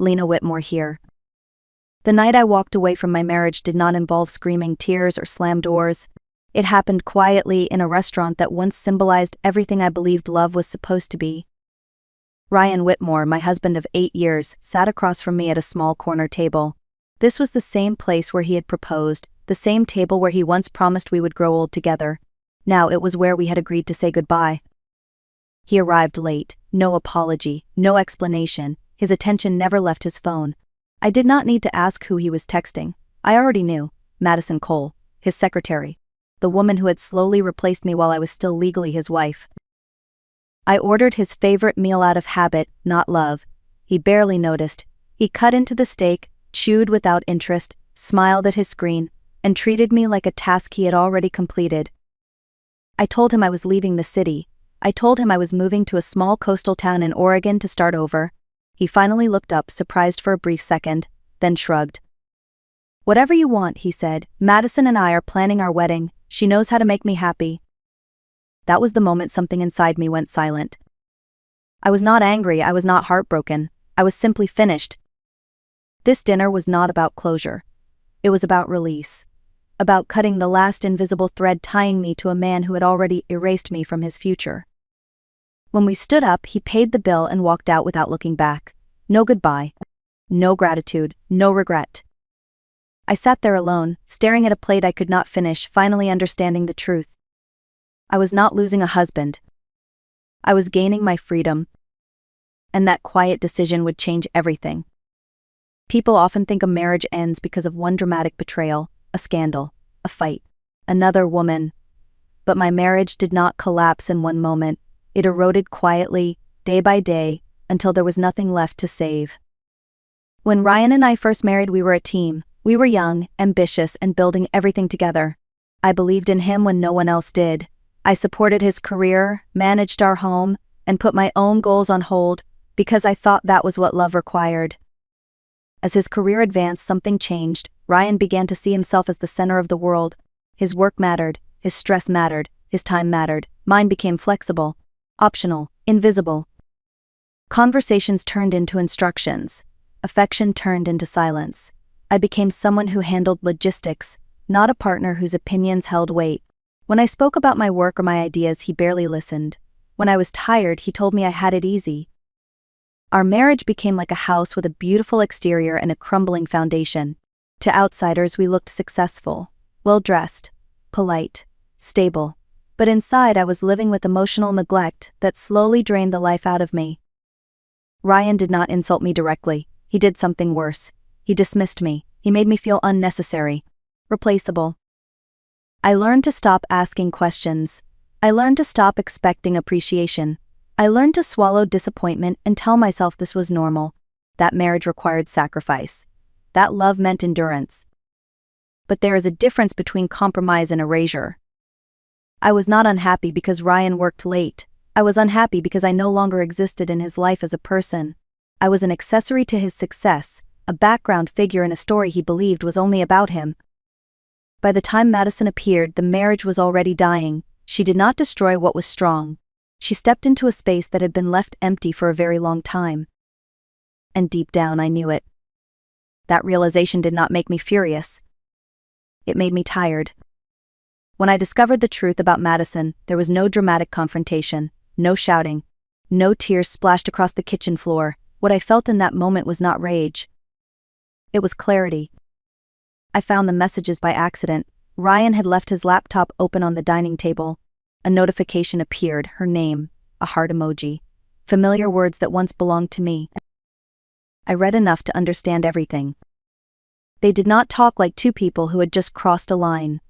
Lena Whitmore here. The night I walked away from my marriage did not involve screaming tears or slammed doors. It happened quietly in a restaurant that once symbolized everything I believed love was supposed to be. Ryan Whitmore, my husband of 8 years, sat across from me at a small corner table. This was the same place where he had proposed, the same table where he once promised we would grow old together. Now it was where we had agreed to say goodbye. He arrived late, no apology, no explanation. His attention never left his phone. I did not need to ask who he was texting. I already knew. Madison Cole, his secretary. The woman who had slowly replaced me while I was still legally his wife. I ordered his favorite meal out of habit, not love. He barely noticed. He cut into the steak, chewed without interest, smiled at his screen, and treated me like a task he had already completed. I told him I was leaving the city. I told him I was moving to a small coastal town in Oregon to start over. He finally looked up, surprised for a brief second, then shrugged. "Whatever you want," he said. "Madison and I are planning our wedding. She knows how to make me happy." That was the moment something inside me went silent. I was not angry, I was not heartbroken. I was simply finished. This dinner was not about closure. It was about release. About cutting the last invisible thread tying me to a man who had already erased me from his future. When we stood up, he paid the bill and walked out without looking back. No goodbye. No gratitude. No regret. I sat there alone, staring at a plate I could not finish, finally understanding the truth. I was not losing a husband. I was gaining my freedom. And that quiet decision would change everything. People often think a marriage ends because of one dramatic betrayal, a scandal, a fight, another woman. But my marriage did not collapse in one moment. It eroded quietly, day by day, until there was nothing left to save. When Ryan and I first married, we were a team. We were young, ambitious, and building everything together. I believed in him when no one else did. I supported his career, managed our home, and put my own goals on hold, because I thought that was what love required. As his career advanced, something changed. Ryan began to see himself as the center of the world. His work mattered, his stress mattered, his time mattered. Mine became flexible, optional, invisible. Conversations turned into instructions. Affection turned into silence. I became someone who handled logistics, not a partner whose opinions held weight. When I spoke about my work or my ideas, he barely listened. When I was tired, he told me I had it easy. Our marriage became like a house with a beautiful exterior and a crumbling foundation. To outsiders, we looked successful, well-dressed, polite, stable. But inside, I was living with emotional neglect that slowly drained the life out of me. Ryan did not insult me directly. He did something worse. He dismissed me. He made me feel unnecessary, replaceable. I learned to stop asking questions. I learned to stop expecting appreciation. I learned to swallow disappointment and tell myself this was normal. That marriage required sacrifice. That love meant endurance. But there is a difference between compromise and erasure. I was not unhappy because Ryan worked late. I was unhappy because I no longer existed in his life as a person. I was an accessory to his success, a background figure in a story he believed was only about him. By the time Madison appeared, the marriage was already dying. She did not destroy what was strong. She stepped into a space that had been left empty for a very long time. And deep down, I knew it. That realization did not make me furious. It made me tired. When I discovered the truth about Madison, there was no dramatic confrontation, no shouting, no tears splashed across the kitchen floor. What I felt in that moment was not rage. It was clarity. I found the messages by accident. Ryan had left his laptop open on the dining table. A notification appeared, her name, a heart emoji, familiar words that once belonged to me. I read enough to understand everything. They did not talk like two people who had just crossed a line.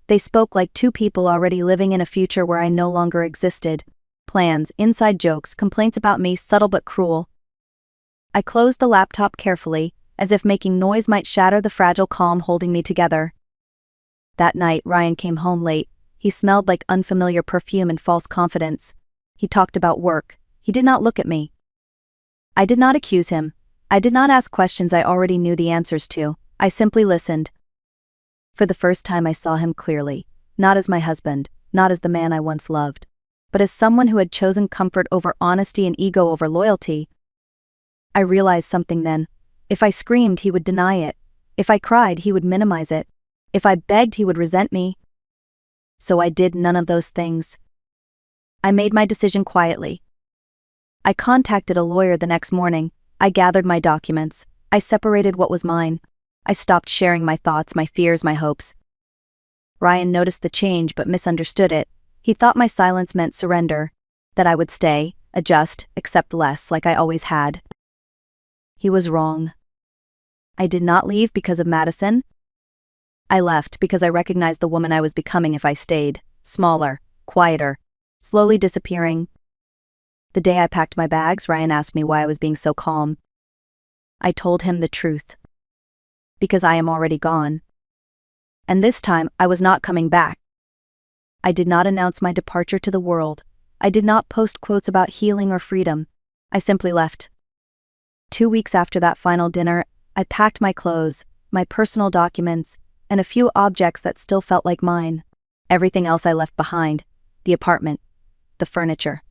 They spoke like two people already living in a future where I no longer existed. Plans, inside jokes, complaints about me, subtle but cruel. I closed the laptop carefully, as if making noise might shatter the fragile calm holding me together. That night, Ryan came home late. He smelled like unfamiliar perfume and false confidence. He talked about work. He did not look at me. I did not accuse him. I did not ask questions I already knew the answers to. I simply listened. For the first time, I saw him clearly, not as my husband, not as the man I once loved, but as someone who had chosen comfort over honesty and ego over loyalty. I I realized something then. If I screamed, he would deny it. If I cried, he would minimize it. If I begged, he would resent me. So I did none of those things. I made my decision quietly. I contacted a lawyer the next morning. I gathered my documents. I separated what was mine. I stopped sharing my thoughts, my fears, my hopes. Ryan noticed the change but misunderstood it. He thought my silence meant surrender, that I would stay, adjust, accept less like I always had. He was wrong. I did not leave because of Madison. I left because I recognized the woman I was becoming if I stayed, smaller, quieter, slowly disappearing. The day I packed my bags, Ryan asked me why I was being so calm. I told him the truth. Because I am already gone. And this time, I was not coming back. I did not announce my departure to the world. I did not post quotes about healing or freedom. I simply left. 2 weeks after that final dinner, I packed my clothes, my personal documents, and a few objects that still felt like mine. Everything else I left behind. The apartment, the furniture,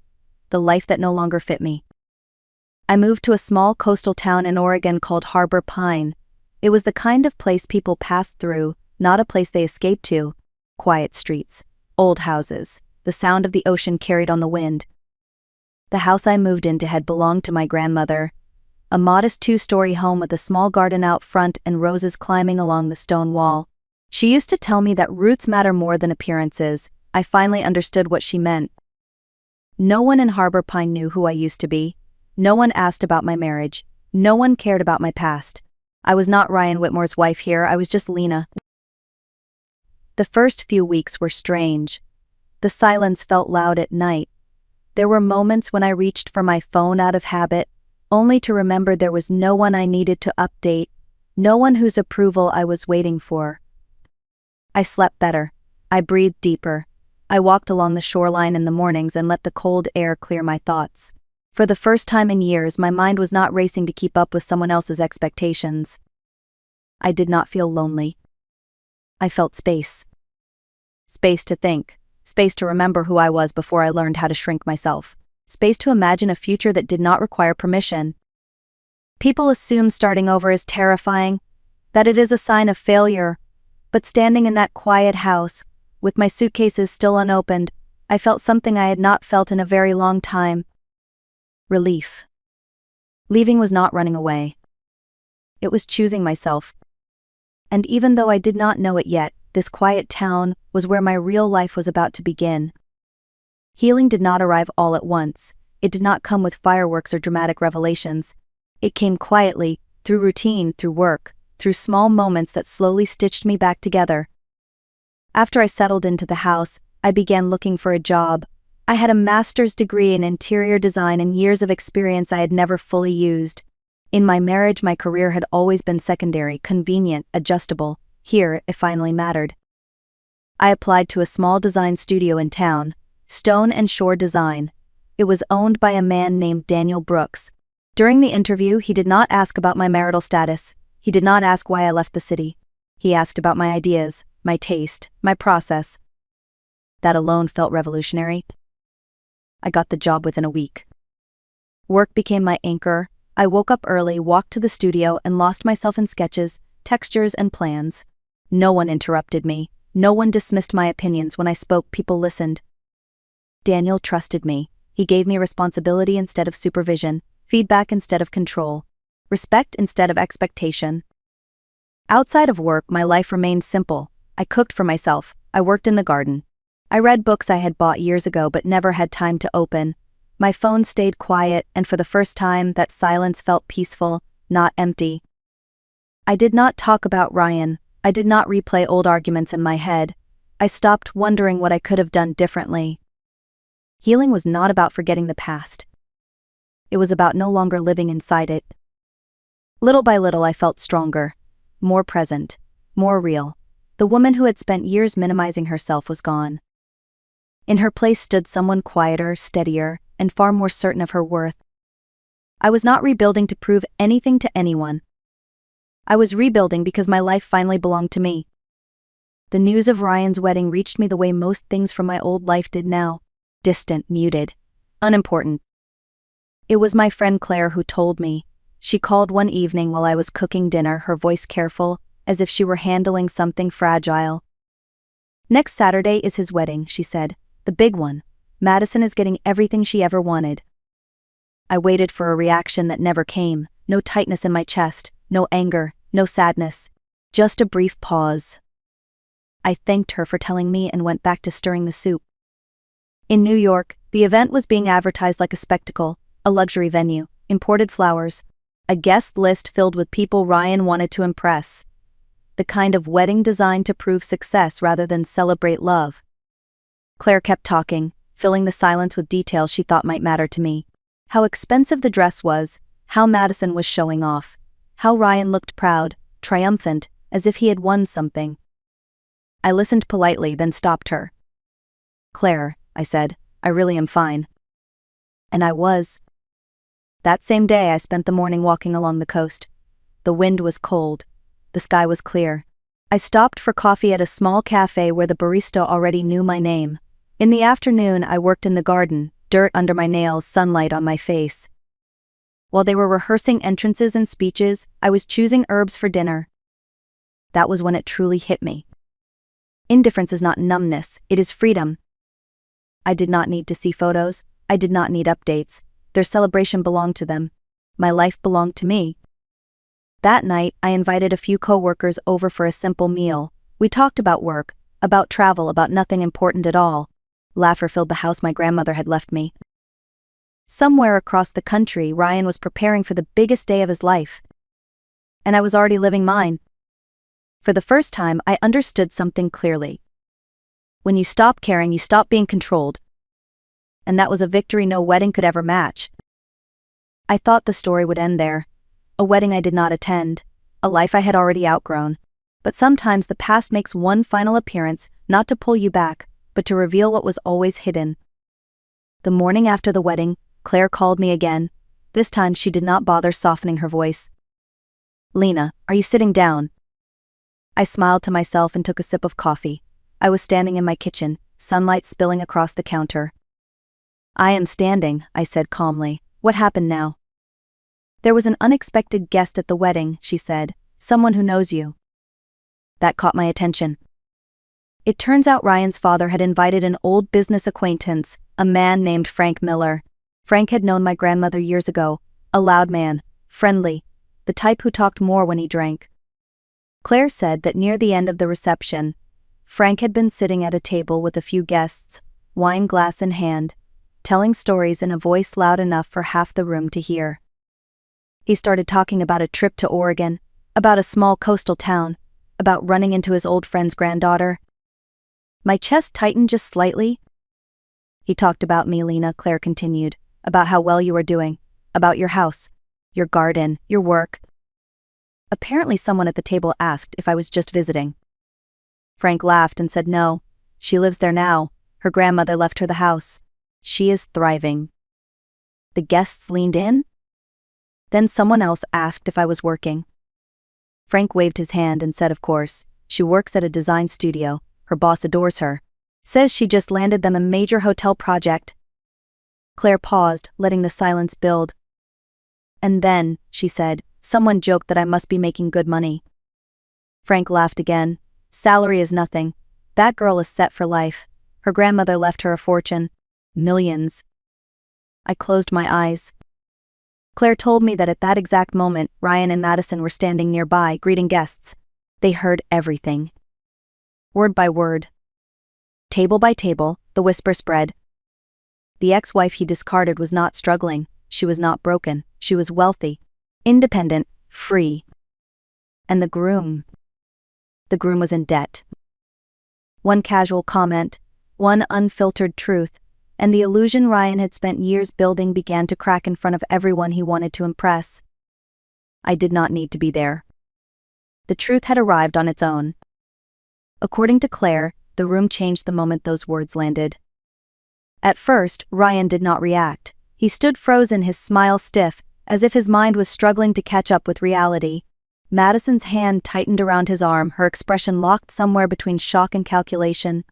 the life that no longer fit me. I moved to a small coastal town in Oregon called Harbor Pine. It was the kind of place people passed through, not a place they escaped to. Quiet streets, old houses, the sound of the ocean carried on the wind. The house I moved into had belonged to my grandmother, a modest 2-story home with a small garden out front and roses climbing along the stone wall. She used to tell me that roots matter more than appearances. I finally understood what she meant. No one in Harbor Pine knew who I used to be. No one asked about my marriage. No one cared about my past. I was not Ryan Whitmore's wife here, I was just Lena. The first few weeks were strange. The silence felt loud at night. There were moments when I reached for my phone out of habit, only to remember there was no one I needed to update, no one whose approval I was waiting for. I slept better. I breathed deeper. I walked along the shoreline in the mornings and let the cold air clear my thoughts. For the first time in years, my mind was not racing to keep up with someone else's expectations. I did not feel lonely. I felt space. Space to think. Space to remember who I was before I learned how to shrink myself. Space to imagine a future that did not require permission. People assume starting over is terrifying, that it is a sign of failure. But standing in that quiet house, with my suitcases still unopened, I felt something I had not felt in a very long time. Relief. Leaving was not running away. It was choosing myself. And even though I did not know it yet, this quiet town was where my real life was about to begin. Healing did not arrive all at once. It did not come with fireworks or dramatic revelations. It came quietly, through routine, through work, through small moments that slowly stitched me back together. After I settled into the house, I began looking for a job. I had a master's degree in interior design and years of experience I had never fully used. In my marriage, my career had always been secondary, convenient, adjustable. Here, it finally mattered. I applied to a small design studio in town, Stone and Shore Design. It was owned by a man named Daniel Brooks. During the interview, he did not ask about my marital status. He did not ask why I left the city. He asked about my ideas, my taste, my process. That alone felt revolutionary. I got the job within a week. Work became my anchor. I woke up early, walked to the studio, and lost myself in sketches, textures, and plans. No one interrupted me. No one dismissed my opinions. When I spoke, people listened. Daniel trusted me. He gave me responsibility instead of supervision, feedback instead of control, respect instead of expectation. Outside of work, my life remained simple. I cooked for myself. I worked in the garden. I read books I had bought years ago but never had time to open. My phone stayed quiet, and for the first time, that silence felt peaceful, not empty. I did not talk about Ryan. I did not replay old arguments in my head. I stopped wondering what I could have done differently. Healing was not about forgetting the past. It was about no longer living inside it. Little by little, I felt stronger, more present, more real. The woman who had spent years minimizing herself was gone. In her place stood someone quieter, steadier, and far more certain of her worth. I was not rebuilding to prove anything to anyone. I was rebuilding because my life finally belonged to me. The news of Ryan's wedding reached me the way most things from my old life did now. Distant, muted, unimportant. It was my friend Claire who told me. She called one evening while I was cooking dinner, her voice careful, as if she were handling something fragile. "Next Saturday is his wedding," she said. "The big one. Madison is getting everything she ever wanted." I waited for a reaction that never came. No tightness in my chest, no anger, no sadness. Just a brief pause. I thanked her for telling me and went back to stirring the soup. In New York, the event was being advertised like a spectacle, a luxury venue, imported flowers, a guest list filled with people Ryan wanted to impress. The kind of wedding designed to prove success rather than celebrate love. Claire kept talking, filling the silence with details she thought might matter to me. How expensive the dress was, how Madison was showing off, how Ryan looked proud, triumphant, as if he had won something. I listened politely, then stopped her. "Claire," I said, "I really am fine." And I was. That same day I spent the morning walking along the coast. The wind was cold. The sky was clear. I stopped for coffee at a small cafe where the barista already knew my name. In the afternoon I worked in the garden, dirt under my nails, sunlight on my face. While they were rehearsing entrances and speeches, I was choosing herbs for dinner. That was when it truly hit me. Indifference is not numbness, it is freedom. I did not need to see photos, I did not need updates. Their celebration belonged to them. My life belonged to me. That night, I invited a few co-workers over for a simple meal. We talked about work, about travel, about nothing important at all. Laughter filled the house my grandmother had left me. Somewhere across the country, Ryan was preparing for the biggest day of his life. And I was already living mine. For the first time, I understood something clearly. When you stop caring, you stop being controlled. And that was a victory no wedding could ever match. I thought the story would end there. A wedding I did not attend, a life I had already outgrown. But sometimes the past makes one final appearance, not to pull you back, but to reveal what was always hidden. The morning after the wedding, Claire called me again. This time she did not bother softening her voice. "Lena, are you sitting down?" I smiled to myself and took a sip of coffee. I was standing in my kitchen, sunlight spilling across the counter. "I am standing," I said calmly. "What happened now?" "There was an unexpected guest at the wedding," she said. "Someone who knows you." That caught my attention. It turns out Ryan's father had invited an old business acquaintance, a man named Frank Miller. Frank had known my grandmother years ago, a loud man, friendly, the type who talked more when he drank. Claire said that near the end of the reception, Frank had been sitting at a table with a few guests, wine glass in hand, telling stories in a voice loud enough for half the room to hear. He started talking about a trip to Oregon, about a small coastal town, about running into his old friend's granddaughter. My chest tightened just slightly. "He talked about me, Lena," Claire continued, "about how well you were doing, about your house, your garden, your work." Apparently someone at the table asked if I was just visiting. Frank laughed and said no. "She lives there now. Her grandmother left her the house. She is thriving." The guests leaned in. Then someone else asked if I was working. Frank waved his hand and said, "Of course. She works at a design studio. Her boss adores her. Says she just landed them a major hotel project." Claire paused, letting the silence build. "And then," she said, "someone joked that I must be making good money." Frank laughed again. "Salary is nothing. That girl is set for life. Her grandmother left her a fortune. Millions." I closed my eyes. Claire told me that at that exact moment, Ryan and Madison were standing nearby, greeting guests. They heard everything. Word by word. Table by table, the whisper spread. The ex-wife he discarded was not struggling. She was not broken. She was wealthy, independent, free. And the groom. The groom was in debt. One casual comment, one unfiltered truth, and the illusion Ryan had spent years building began to crack in front of everyone he wanted to impress. I did not need to be there. The truth had arrived on its own. According to Claire, the room changed the moment those words landed. At first, Ryan did not react. He stood frozen, his smile stiff, as if his mind was struggling to catch up with reality. Madison's hand tightened around his arm, her expression locked somewhere between shock and calculation.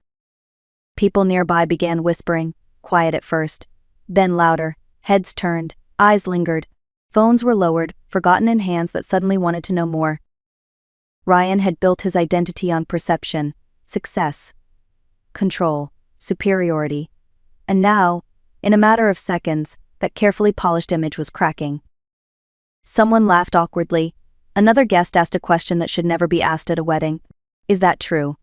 People nearby began whispering, quiet at first, then louder, heads turned, eyes lingered. Phones were lowered, forgotten in hands that suddenly wanted to know more. Ryan had built his identity on perception, success, control, superiority. And now, in a matter of seconds, that carefully polished image was cracking. Someone laughed awkwardly. Another guest asked a question that should never be asked at a wedding. Is that true?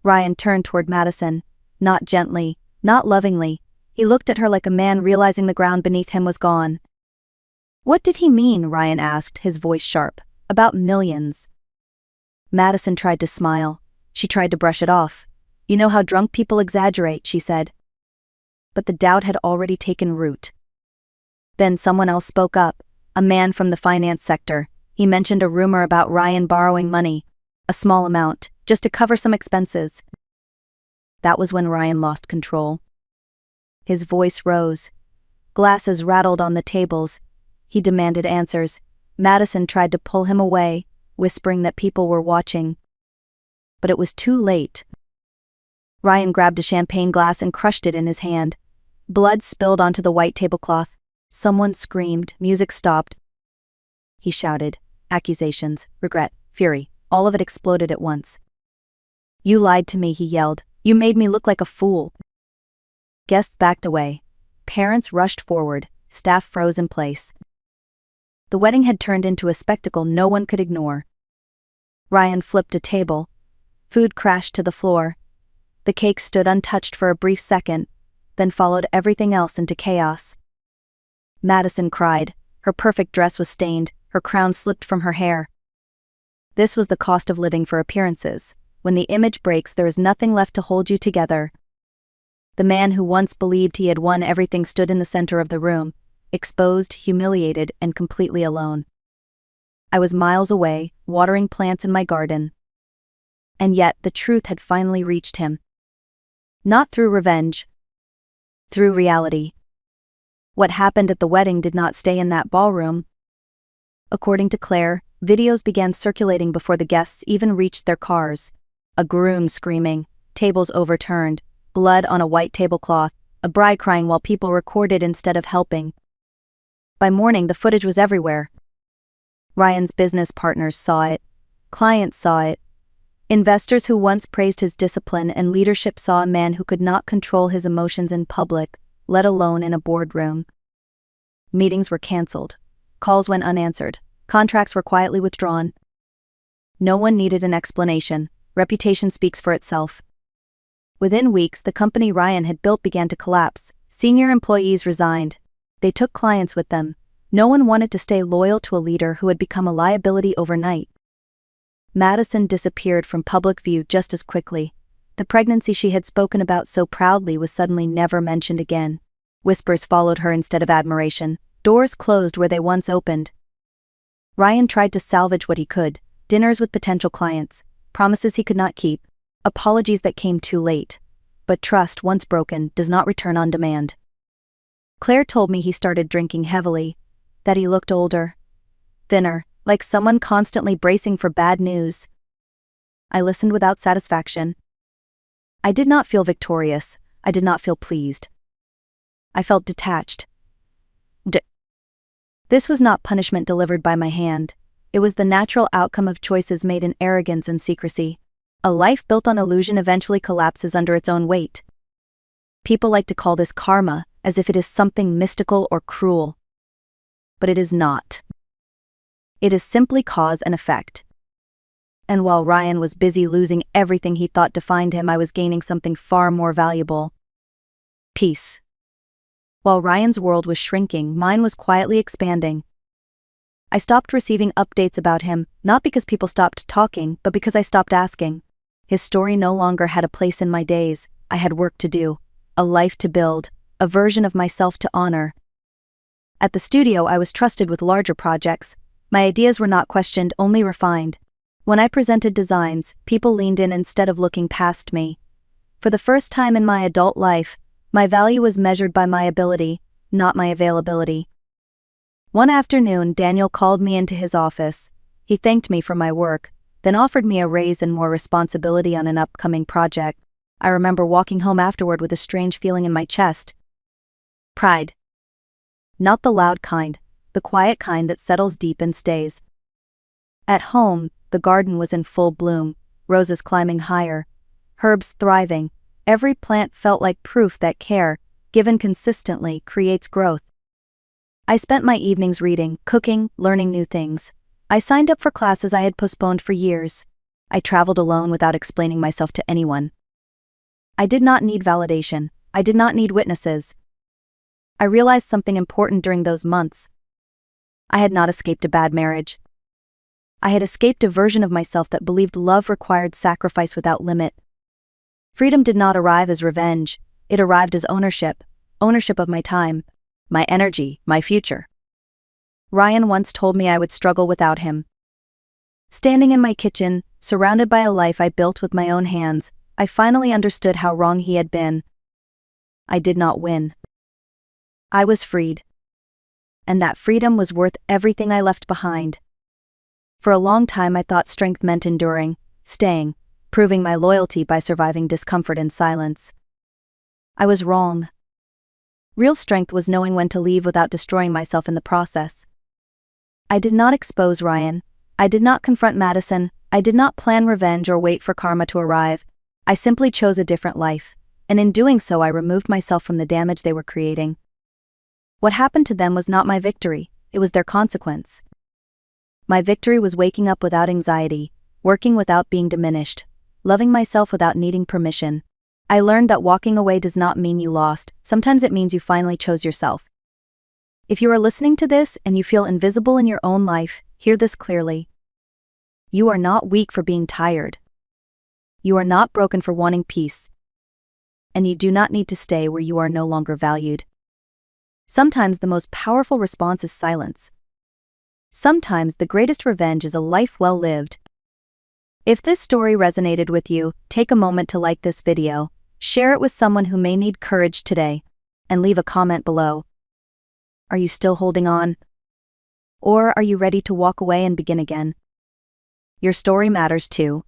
Ryan turned toward Madison, not gently, not lovingly. He looked at her like a man realizing the ground beneath him was gone. What did he mean? Ryan asked, his voice sharp. About millions. Madison tried to smile. She tried to brush it off. You know how drunk people exaggerate, she said. But the doubt had already taken root. Then someone else spoke up, a man from the finance sector. He mentioned a rumor about Ryan borrowing money, a small amount, just to cover some expenses. That was when Ryan lost control. His voice rose. Glasses rattled on the tables. He demanded answers. Madison tried to pull him away, whispering that people were watching. But it was too late. Ryan grabbed a champagne glass and crushed it in his hand. Blood spilled onto the white tablecloth. Someone screamed. Music stopped. He shouted. Accusations, regret, fury, all of it exploded at once. You lied to me, he yelled. You made me look like a fool. Guests backed away. Parents rushed forward. Staff froze in place. The wedding had turned into a spectacle no one could ignore. Ryan flipped a table. Food crashed to the floor. The cake stood untouched for a brief second, then followed everything else into chaos. Madison cried. Her perfect dress was stained, her crown slipped from her hair. This was the cost of living for appearances. When the image breaks, there is nothing left to hold you together. The man who once believed he had won everything stood in the center of the room, exposed, humiliated, and completely alone. I was miles away, watering plants in my garden. And yet, the truth had finally reached him. Not through revenge. Through reality. What happened at the wedding did not stay in that ballroom. According to Claire, videos began circulating before the guests even reached their cars. A groom screaming, tables overturned, blood on a white tablecloth, a bride crying while people recorded instead of helping. By morning, the footage was everywhere. Ryan's business partners saw it. Clients saw it. Investors who once praised his discipline and leadership saw a man who could not control his emotions in public, let alone in a boardroom. Meetings were canceled. Calls went unanswered. Contracts were quietly withdrawn. No one needed an explanation. Reputation speaks for itself. Within weeks, the company Ryan had built began to collapse. Senior employees resigned. They took clients with them. No one wanted to stay loyal to a leader who had become a liability overnight. Madison disappeared from public view just as quickly. The pregnancy she had spoken about so proudly was suddenly never mentioned again. Whispers followed her instead of admiration. Doors closed where they once opened. Ryan tried to salvage what he could. Dinners with potential clients. Promises he could not keep. Apologies that came too late. But trust, once broken, does not return on demand. Claire told me he started drinking heavily. That he looked older. Thinner. Like someone constantly bracing for bad news. I listened without satisfaction. I did not feel victorious. I did not feel pleased. I felt detached. This was not punishment delivered by my hand. It was the natural outcome of choices made in arrogance and secrecy. A life built on illusion eventually collapses under its own weight. People like to call this karma, as if it is something mystical or cruel. But it is not. It is simply cause and effect. And while Ryan was busy losing everything he thought defined him, I was gaining something far more valuable. Peace. While Ryan's world was shrinking, mine was quietly expanding. I stopped receiving updates about him, not because people stopped talking, but because I stopped asking. His story no longer had a place in my days. I had work to do, a life to build, a version of myself to honor. At the studio, I was trusted with larger projects. My ideas were not questioned, only refined. When I presented designs, people leaned in instead of looking past me. For the first time in my adult life, my value was measured by my ability, not my availability. One afternoon, Daniel called me into his office. He thanked me for my work, then offered me a raise and more responsibility on an upcoming project. I remember walking home afterward with a strange feeling in my chest. Pride. Not the loud kind, the quiet kind that settles deep and stays. At home, the garden was in full bloom, roses climbing higher, herbs thriving. Every plant felt like proof that care, given consistently, creates growth. I spent my evenings reading, cooking, learning new things. I signed up for classes I had postponed for years. I traveled alone without explaining myself to anyone. I did not need validation. I did not need witnesses. I realized something important during those months. I had not escaped a bad marriage. I had escaped a version of myself that believed love required sacrifice without limit. Freedom did not arrive as revenge, it arrived as ownership of my time, my energy, my future. Ryan once told me I would struggle without him. Standing in my kitchen, surrounded by a life I built with my own hands, I finally understood how wrong he had been. I did not win. I was freed. And that freedom was worth everything I left behind. For a long time I thought strength meant enduring, staying, proving my loyalty by surviving discomfort in silence. I was wrong. Real strength was knowing when to leave without destroying myself in the process. I did not expose Ryan. I did not confront Madison. I did not plan revenge or wait for karma to arrive. I simply chose a different life, and in doing so I removed myself from the damage they were creating. What happened to them was not my victory, it was their consequence. My victory was waking up without anxiety, working without being diminished, loving myself without needing permission. I learned that walking away does not mean you lost, sometimes it means you finally chose yourself. If you are listening to this and you feel invisible in your own life, hear this clearly. You are not weak for being tired. You are not broken for wanting peace. And you do not need to stay where you are no longer valued. Sometimes the most powerful response is silence. Sometimes the greatest revenge is a life well lived. If this story resonated with you, take a moment to like this video, share it with someone who may need courage today, and leave a comment below. Are you still holding on? Or are you ready to walk away and begin again? Your story matters too.